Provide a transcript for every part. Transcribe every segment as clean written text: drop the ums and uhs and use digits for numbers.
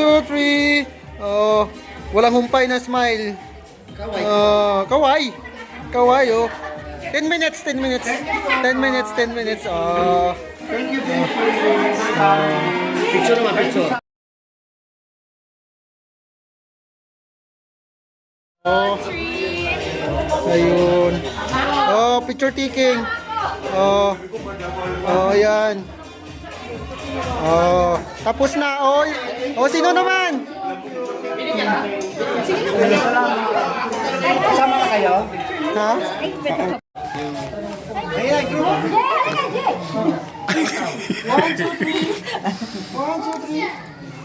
2, 3. Oh, walang humpay na smile. Kaway. Kaway, oh. 10 minutes, 10 minutes. 10 minutes, 10 minutes. Oh. Thank you, picture naman, picture. Oh. Ayun. Oh, picture taking. Oh. Oh, ayan. Oh, tapos na. Oh, oh, sino naman? Kasama na kayo? Ha? Ayan, group. 1, 2, 3. 1, 2, 3. 1, 2, 3.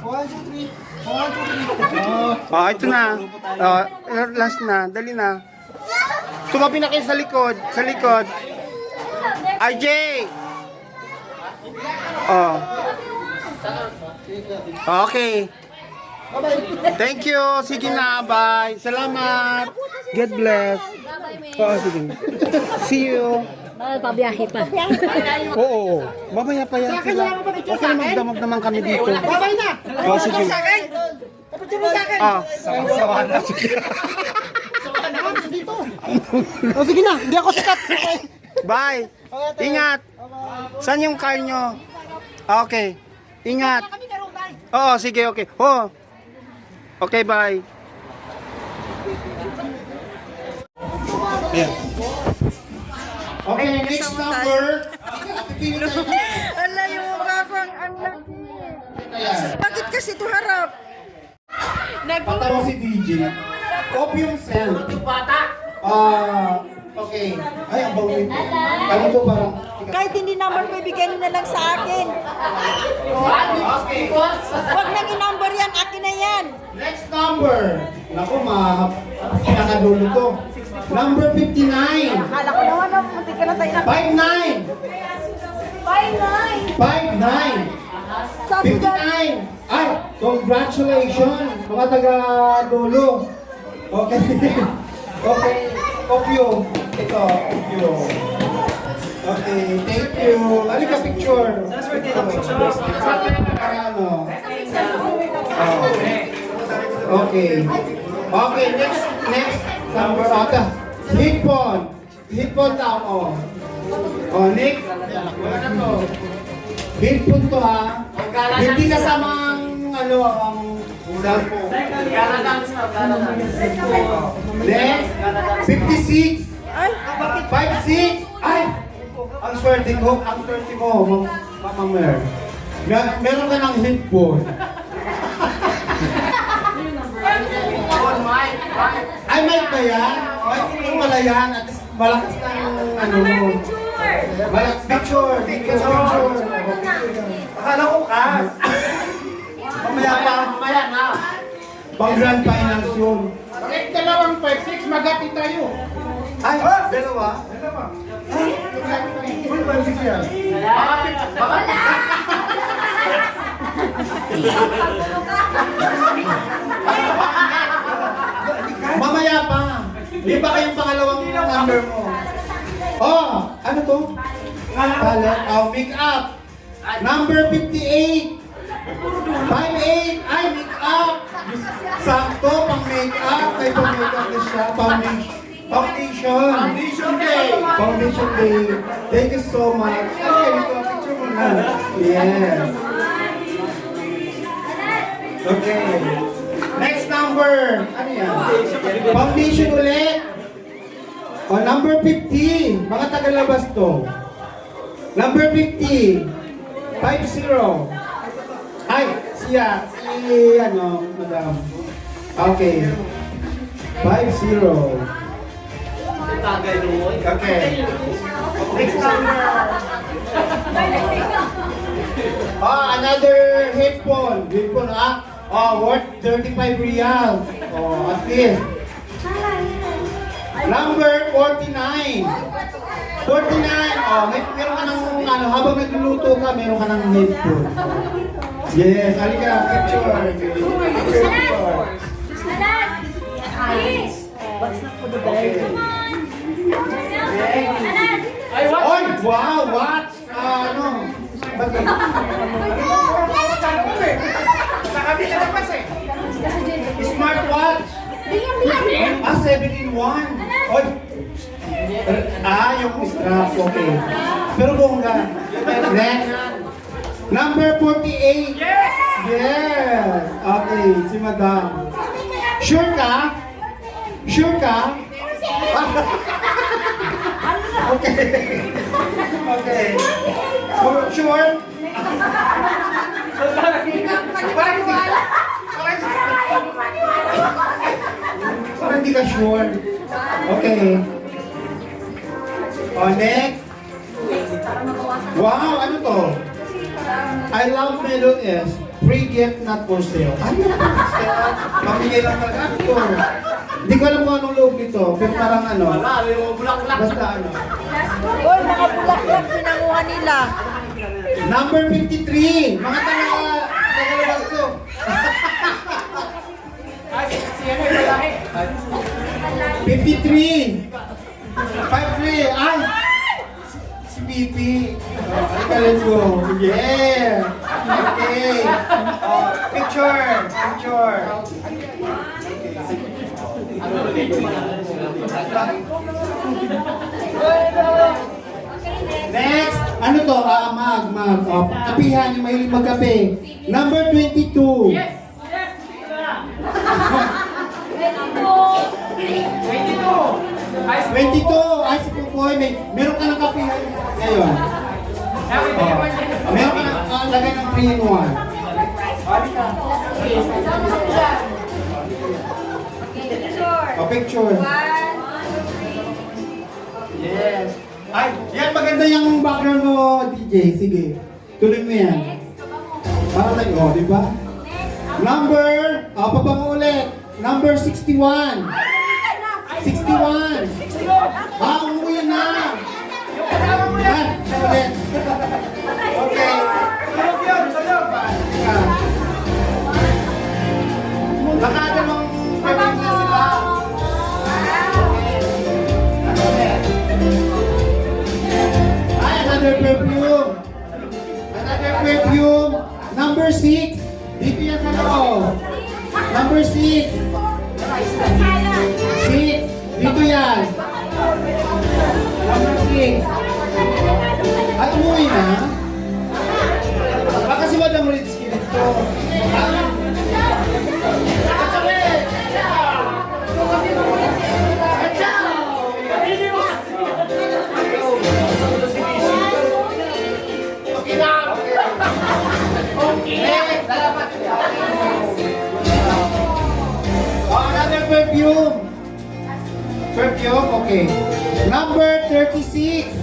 1, 2, 3. Oh, ito na. Oh, last na. Dali na. Tumabi na kayo sa likod. Sa likod. RJ! Oh. Okay. Thank you. Sige na. Bye. Salamat. God bless. Oo, sige. See you. Pabiyahe pa. Oo. Mamaya pa yan sila. Okay na magdamag naman kami dito. Babay na. Oh, sige. Ah. Sawa na. Oh, sige na. Hindi ako sikat. Bye. Ingat. Saan yung car nyo? Okay. Ingat. Oo, sige, okay. Oh. Okay, bye. Yeah. Okay, next number. Ala, yung mukha ko ang laki. Bakit kasi ito harap? Patawa si DJ. Opium cell. Okay. Ay, ang bawin. Ano to parang... Kahit hindi number ko, ibigay nyo na lang sa akin. Okay. Huwag nang i-number yan, akin na yan. Next number. Naku, pinakadulo to. Number 59. Akala ko naman, munti ka na tayo na. 59. 5-9. 59. Ay, congratulations, mga taga-dulo. Okay. Okay. Opyo. Ito, Opyo. Okay, thank you. Halika picture. Para ano? Okay. Okay, next number. Headphone. Headphone daw, oh. Oh, next. Headphone to, ha? Hindi kasama ang, ano, ang cellphone. Next. 56. 56. Ay! Ang swerte ko, ang swerte mo, Mama Mer. Meron ka ng headphone. Ay, mic ba yan? Mic mo pala yan. At least malakas ng ano mo. Malakas picture. Akala ko kas. Mamaya pa. Mamaya na. Pang grand finals yun. Bakit dalawang 5-6 magati tayo? Ay, dalawa? Ay, full 5-6 yan. Mamaya pa. Di ba kayong pangalawang number mo? Oh, ano to? Palette. Oh, make up. Number 58. 58. Ay, make up. Sakto, pang make up. May pang make up na siya. Foundation. Foundation Day. Foundation Day. Thank you so much. Ano ganito? Picture mo na. Yes. Okay. Next number. Ano yan? Foundation ulit. O, number 50. Mga tagalabas to. Number 50. 50. Ay, siya. Ano, madam. Okay. 50. Okay. Next number. Oh, another headphone. Headphone, ah. Oh, worth 35 real. Oh, at least. Number 49. 49. Oh, meron ka ng, ano, habang nagluluto ka, meron ka ng headphone. Yes, halika. Picture. Picture. Okay. Oy, wow, what? Ano? Bakit? Sa kabila labas eh. Smartwatch. Ah, 7-in-1. Oy. Ah, yung strap. Okay. Pero bongga. Next. Number 48. Yes! Yes. Okay, si Madam. Sure ka? Sure ka? Okay. Okay. Sure? Parang hindi ka sure. Okay. Oh, next. Wow, ano to? I love Melon S. Free gift not for sale. Ano yung pamigay lang talaga ito. Hindi ko alam kung anong loob nito. Pero parang ano. Basta ano. Oy, mga bulaklak pinanguha nila. Number 53. Mga tagalabas ko. Si ano yung lalaki? 53. 53. Ay! Si Pipi. Halika, let's go. Yeah. Okay. Picture. Picture. Next. Ano to? Mag. Kapihan yung mahilig magkape. Number 22. Yes! Yes! 22. Ay, si Pupoy. Meron ka ng kapihan ngayon. Meron ka ng lagay ng 3-in-1. Picture. Yes. Ay, yan maganda yung background mo, DJ. Sige. Tuloy mo yan. Para tayo, oh, di ba? Number, pabango ulit. Number 61. 61. Umuwi na. Yung kasama mo yan! Yan, siya ulit. Okay. Tulog yun! Tulog! Nakadamang pwedeng na sila. Ay, another perfume. Another perfume. Number 6. Dito yan sa loob. Number 6. 6. Dito yan. Number 6. At umuwi na. Baka si Madam Ritzky dito. Another perfume. Perfume, okay. Number 36.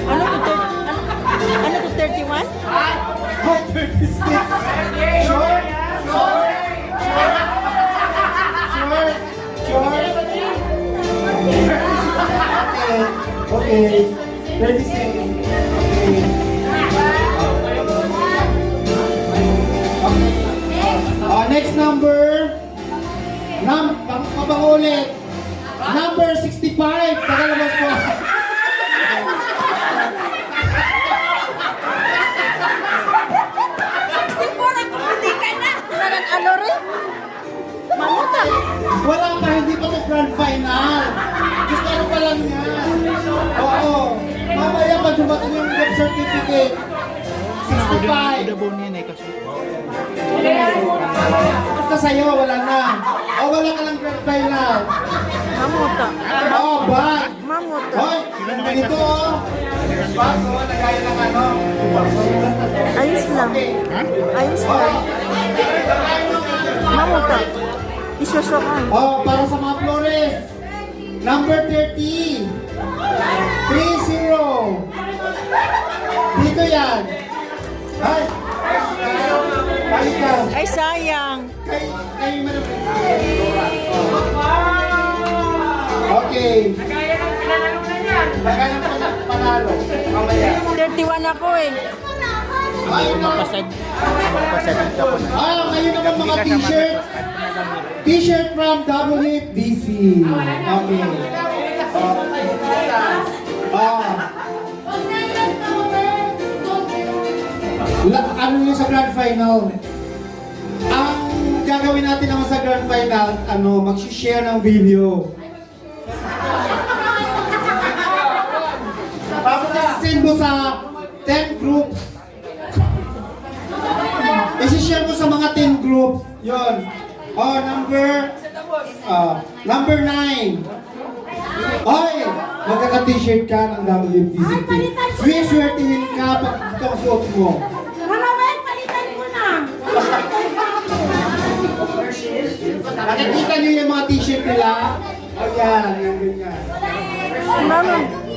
Ano to 31? Oh, 36. Sure? Sure? Okay. 36. Okay. Next number. Pabangulit. Number 65. Tagalabas po. Ano rin? Mamuta. Wala pa, hindi pa ito grand final. Just ano pa lang yan. Oo. Mamaya pa dumating yung gift certificate. 65. Basta sa'yo, wala na. O, wala ka lang grand final. Mamuta. Oo, bag. Mamuta. Hoy, ganito oh. Bag, oh, nagaya ng ano. Ayos lang. Ayos lang. Mamuta. Isusukan. Oh, para sa mga Flores. Number 30. 30. Dito yan. Ay. Balik ka. Ay, sayang. Kayo Okay. Kaya ng pinanalunan yan! Magkano panalo? Mamaya. 31 ako eh. Ngayon naman mga t-shirt. T-shirt from WFDC. Okay. Ano yun sa grand final? Ang gagawin natin naman sa grand final, mag-share ng video. Tapos send mo sa 10 groups. I-share mo sa mga 10 groups. Yun. Number 9. Oy, magkaka-t-shirt ka ng WTCT. Swertihin ka pag ito ang suot mo. Nakikita niyo yung mga t-shirt nila? Ayan, yung ganyan.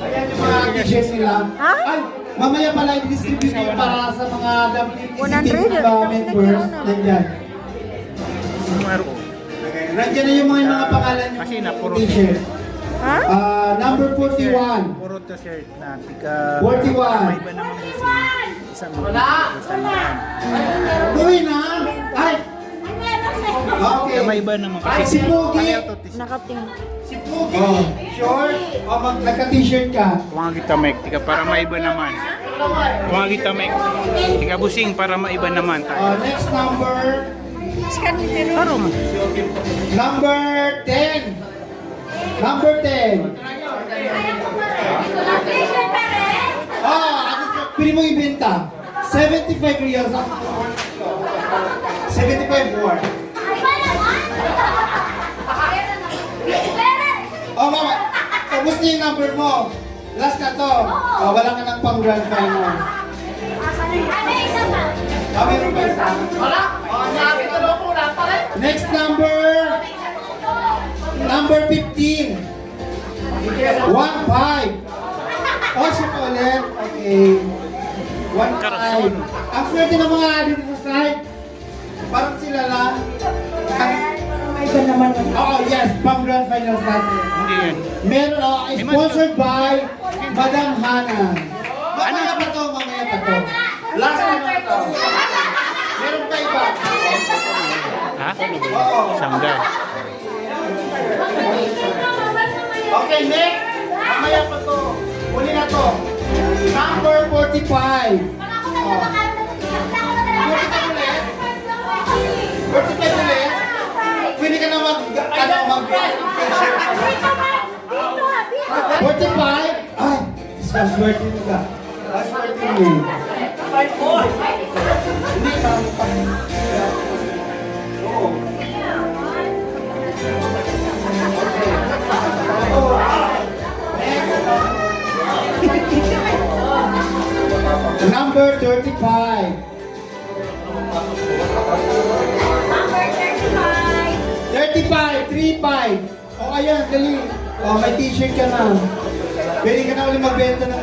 Ayan yung mga t-shirt nila. Ay, mamaya pala i-distribute nyo para sa mga WTCT members. Nandyan. Nandyan na yung mga pangalan yung t-shirt. Number 41. Puro to shirt na tika 41. iba naman isang wala. Uy na! Ay! Okay. May iba naman kasi Si Pogi! Nakating. Si Pogi! Short? O nagka-t-shirt ka? Kuha kita Mek, tika para maiba naman. Kuha kita Mek. Tika busing para maiba naman tayo. Next number. Paro mo. Number 10. Number 10. Pili mo ibenta. 75 reals. 75 more. Mama. Tapos na yung number mo. Last na to. Wala ka ng pang grand final. Meron pa isa. Wala. Next number. Number 15. 1-5. Siya pa ulit. Okay. 1-5. Ang swerte ng mga dito sa side. Parang sila lang. Oo, yes. Pang grand finals natin. Hindi yan. Meron, sponsored by Madam Hana. Mamaya pa to. Last na to. Meron pa iba. Ha? Oo. Sangga. Okay, next. Mamaya pa to. Uli na to. Number 45. 45 ulit. Pwede ka na mag 45? Ay, swerte mo ka. Swerte mo. Hindi ka. Oo. Number 35. 35. Ayan, dali. May t-shirt ka na. Pwede ka na ulit magbenta ng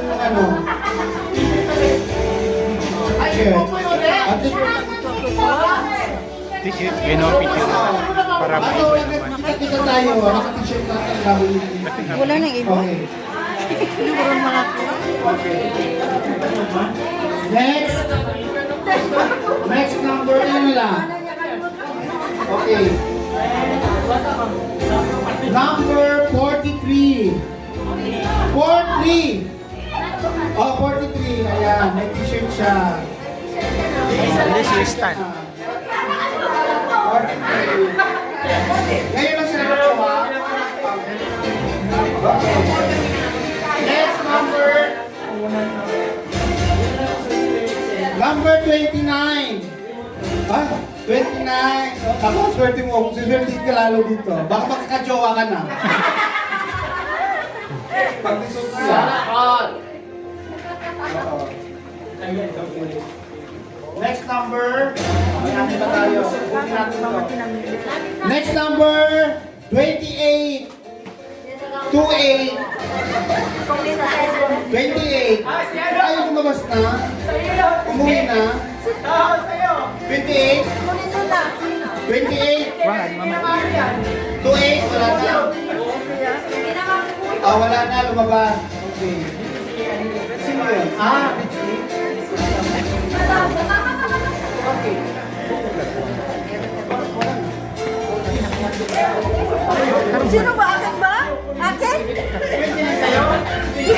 t-shirt. T-shirt, picture. Para maiba naman. Kita tayo. Naka-t-shirt natin. Wala nang iba. Okay. Next number nila. Okay. Number 43. 43. 43. Ayan, may t-shirt siya. This is stand. 43. Ngayon lang sila nagawa. Okay. Next number. Number 29. 29. Ako, swerte mo. Kung swerte ka lalo dito. Baka makakajowa ka na. Pag-disot siya. Next number. Ayan ba tayo? Next number. 28. 28. 28. Ayaw lumabas na. Umuwi na. 28. 28. 28. Wala na. Wala na. Lumabas. Okay. Sino yun? Okay. Sino ba? Akin ba? Akin? Sa'yo? Hindi,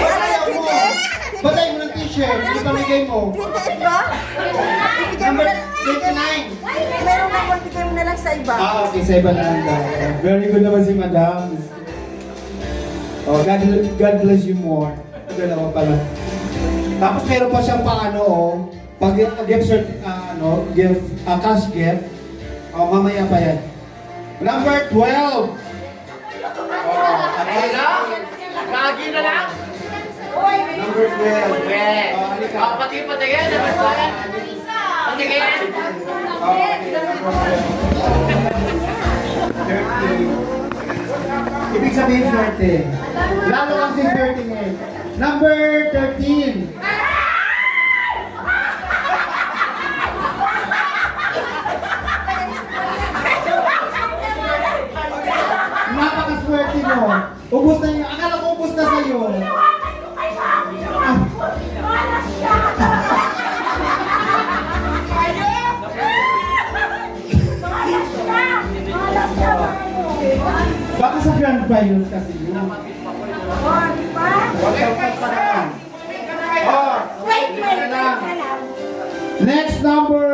t-shirt. Hindi pa bigay mo. 28 ba? Ibigay mo Number na 29. Meron ako, ibigay mo na lang sa iba. Ah, okay. Sa iba na lang daw. Very good naman si Madam. Oh, God bless you more. Dalawa pala. Tapos meron pa siyang paano, oh. Pag gift cert, cash gift. Oh, mamaya pa yan. Number 12. Lagi na lang. Number 12. Oh, halika. Pati patingin. Patingin. Oh, okay. 13. Ibig sabihin swerte. Lalo lang si swerte ngayon. Number 13. Napakaswerte mo. Ubus na yun. Akala ko ubus na sa'yo. Ah. Baka sa grand finals kasi yun. Oh, Wait. next number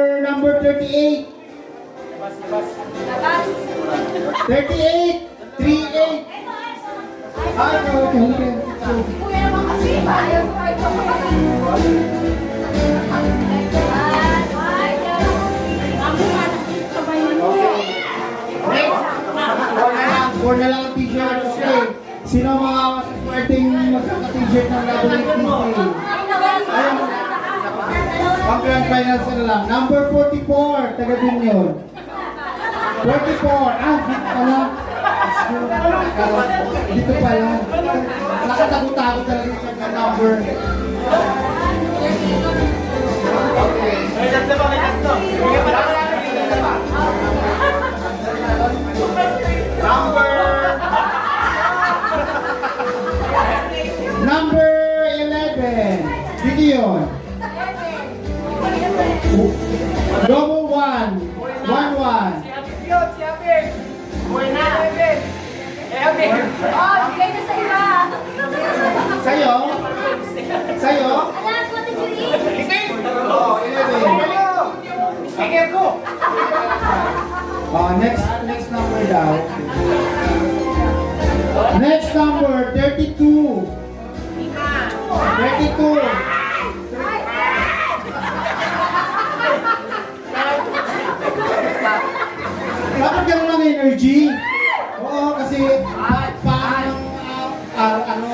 38. 38. 38. Ah, okay. Four na lang ang t-shirt. Okay. Sino ang mga swerteng magkaka-t-shirt ng WATC? Ayun. Ang grand finals na lang. Number 44. Taga din yun. 44. Ah, dito pala. Dito pala. Nakatago-tago talaga yung number. Okay. Number 11. Dito yun. Double 1. 1-1. Sa'yo? Sa'yo? Oh, 11. Oh, next number daw. Next number, 32. 32. Dapat ganun ang energy. Oo, kasi paano ano.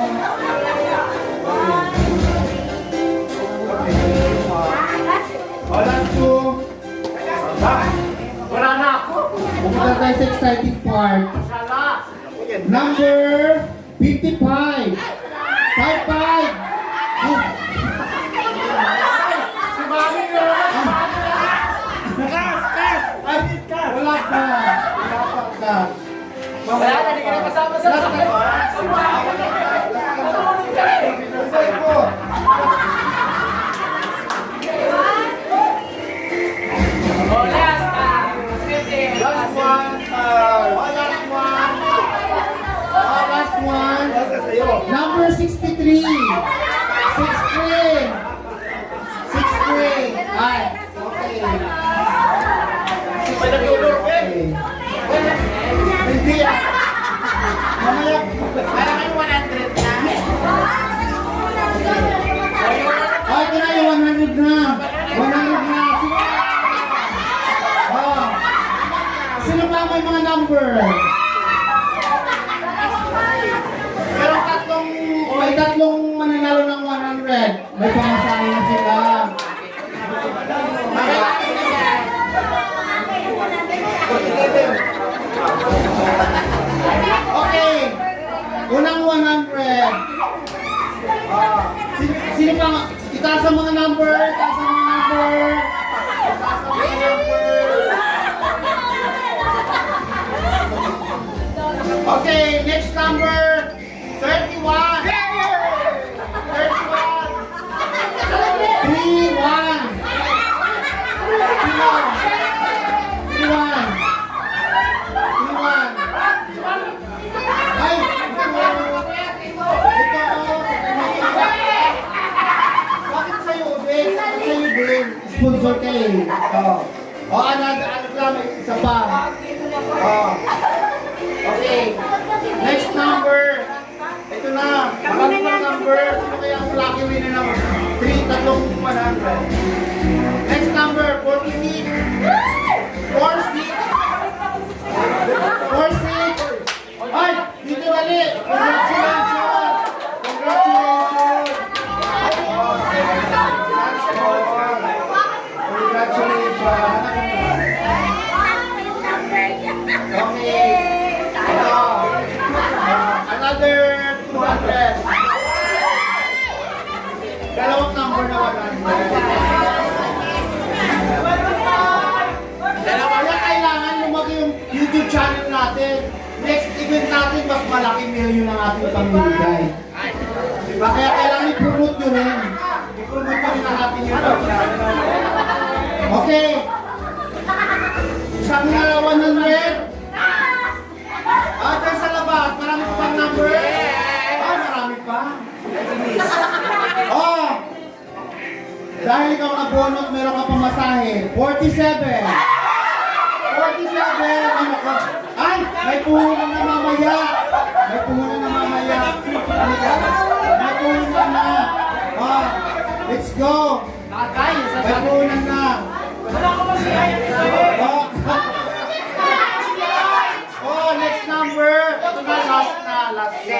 Last two. Wala na ako. Pumunta tayo sa exciting part. Number 55. 55. Oh. Si Mami na naman. Ay, wala pa. Wala pa. Wala na, hindi ka na kasama sa akin. Si Mami. Oh, last. Last one. Last one. Number 63. 63. 63. Ay. Okay. May nagulog eh. Okay. Hindi ah. Mamaya. Parang ano 100 na. Ay, ito na yung 100 na. 100 na. Oh. Sino pa may mga number? May tatlong mananalo ng 100. May pamasahe na sila. Okay. Unang 100. Sino pa? Itaas ang mga number. Itaas ang mga number. Itaas ang mga number. Okay, next number. 31. 31. Oh. Okay. Next number. Ito na. Marami pang number. Sino kaya ang lucky winner ng 3 100? Next number, 46. 46. 46. Ay, dito dali. Congratulations. Congratulations. Congratulations. Okay. Ito. Another 200. Dalawang number na 100. Kaya kailangan lumaki yung YouTube channel natin. Next event natin, mas malaki million ang ating pamimigay. Diba? Kaya kailangan i-promote nyo rin. I-promote nyo rin ang ating YouTube channel. Okay. Isang na 100. Dyan sa labas, marami pa bang number? Marami pa. Oh! Dahil ikaw na-bonus, meron ka pamasahe. 47. 47. Ano ka? Ay! May puhunan na mamaya. May puhunan na mamaya. May puhunan na. Oh! Let's go! May puhunan na. Oh! Next number. Ito na, last na. Last na.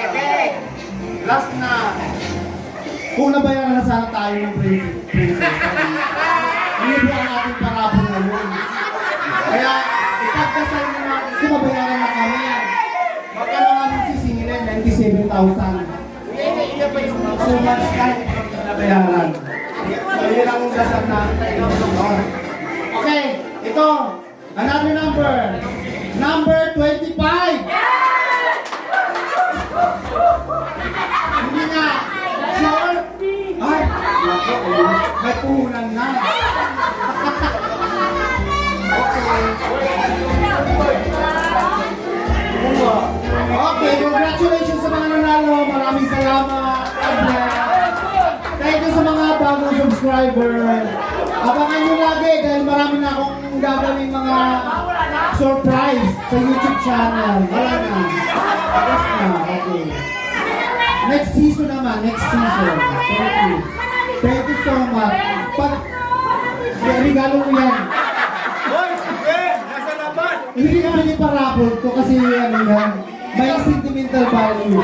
Last na. Kung nabayaran na sana tayo ng princess, hindi ba ang ating parapon ngayon? Kaya, ipagkasal nyo natin kung mabayaran na kami. Magkano nga nang sisingilin? 97,000. So much time nabayaran. So yun ang dasal natin. Okay, ito. Another number. Number 25. Hindi nga. Sure? Ay, naku, may puhunan na. Okay, congratulations sa mga nanalo. Maraming salamat. Thank you sa mga bagong subscriber. Abangan nyo lagi dahil marami na akong gagawin mga surprise sa YouTube channel. Wala na. Tapos na. Okay. Next season naman. Next season. Thank you. Thank you so much. Pag regalo mo yan. Hindi ko piniparapol ko kasi ano yan. May sentimental value.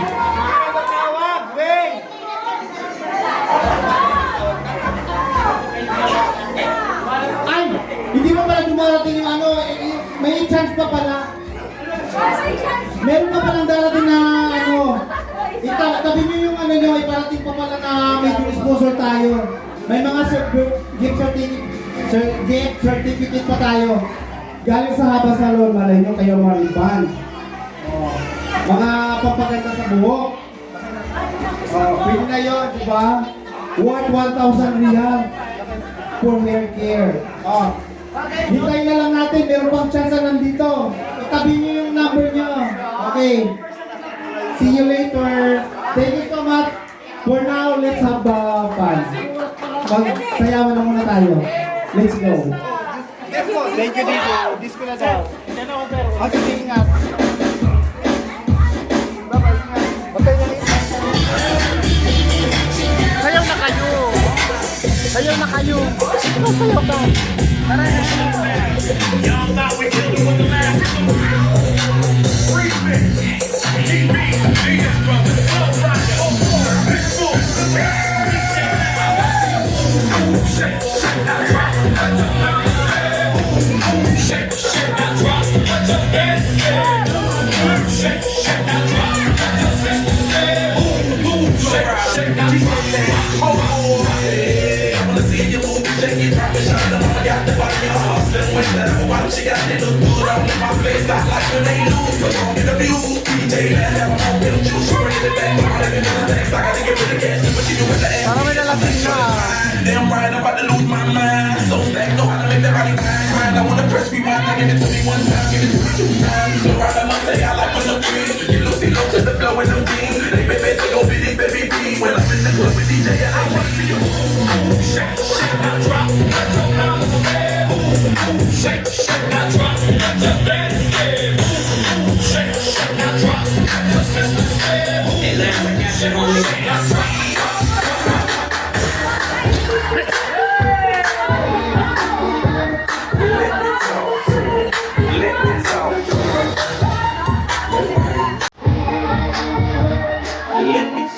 Ay! Hindi mo pala dumarating yung ano, may chance pa pala. Meron pa palang darating na ano, itabi nyo yung ano nyo, iparating pa pala na may sponsor tayo. May mga gift certificate pa tayo. Galing sa Haba Salon, malay nyo kayo mariban. Oh, mga pampaganda sa buhok. Oh, pwede na yun, di ba? Worth 1,000 riyal for hair care. Oh, hintayin na lang natin, meron pang chance na nandito. Itabi nyo yung number nyo. Okay. See you later. Thank you so much. For now, let's have fun. Magsayawan na muna tayo. Let's go. Thank you, Dito. Disco na daw. Sige, ingat. Bye-bye, ingat. Sayaw na kayo. Sayaw na kayo. Sayaw ka. Tara na. Y'all thought we killed him with the last remix. GB, Venus Brothers, Flow Rider, Big Fool. Shake, shake, now drop. Shake, shake, now drop. Shake, shake, now drop. Shake, shake, now drop. Oh, I wanna see you move, shake it, drop it, shine it. I got the body of hustling with that. Why she got it look good all in my face? I like when they lose, but don't get abused. DJ, let's have a moment, little juice. Bring it back, I'm living in the next. I gotta get rid of cash, but you do with the ass. Para may nalating na. Damn right, I'm about to lose my mind. So stacked, know how to make that body grind. I wanna press rewind, give it to me one time, give it to me 2 times. So right, I must say I like when the breeze. You look, see, low to the flow and them jeans. They baby, they go bitty, baby, B. When I'm in the club with DJ, and I wanna see you move. Shake, shake, now drop. Let your mouth say, ooh, ooh. Shake, shake, now drop. Let your body say, action on it. That's right. Let me talk. Let me talk. Let me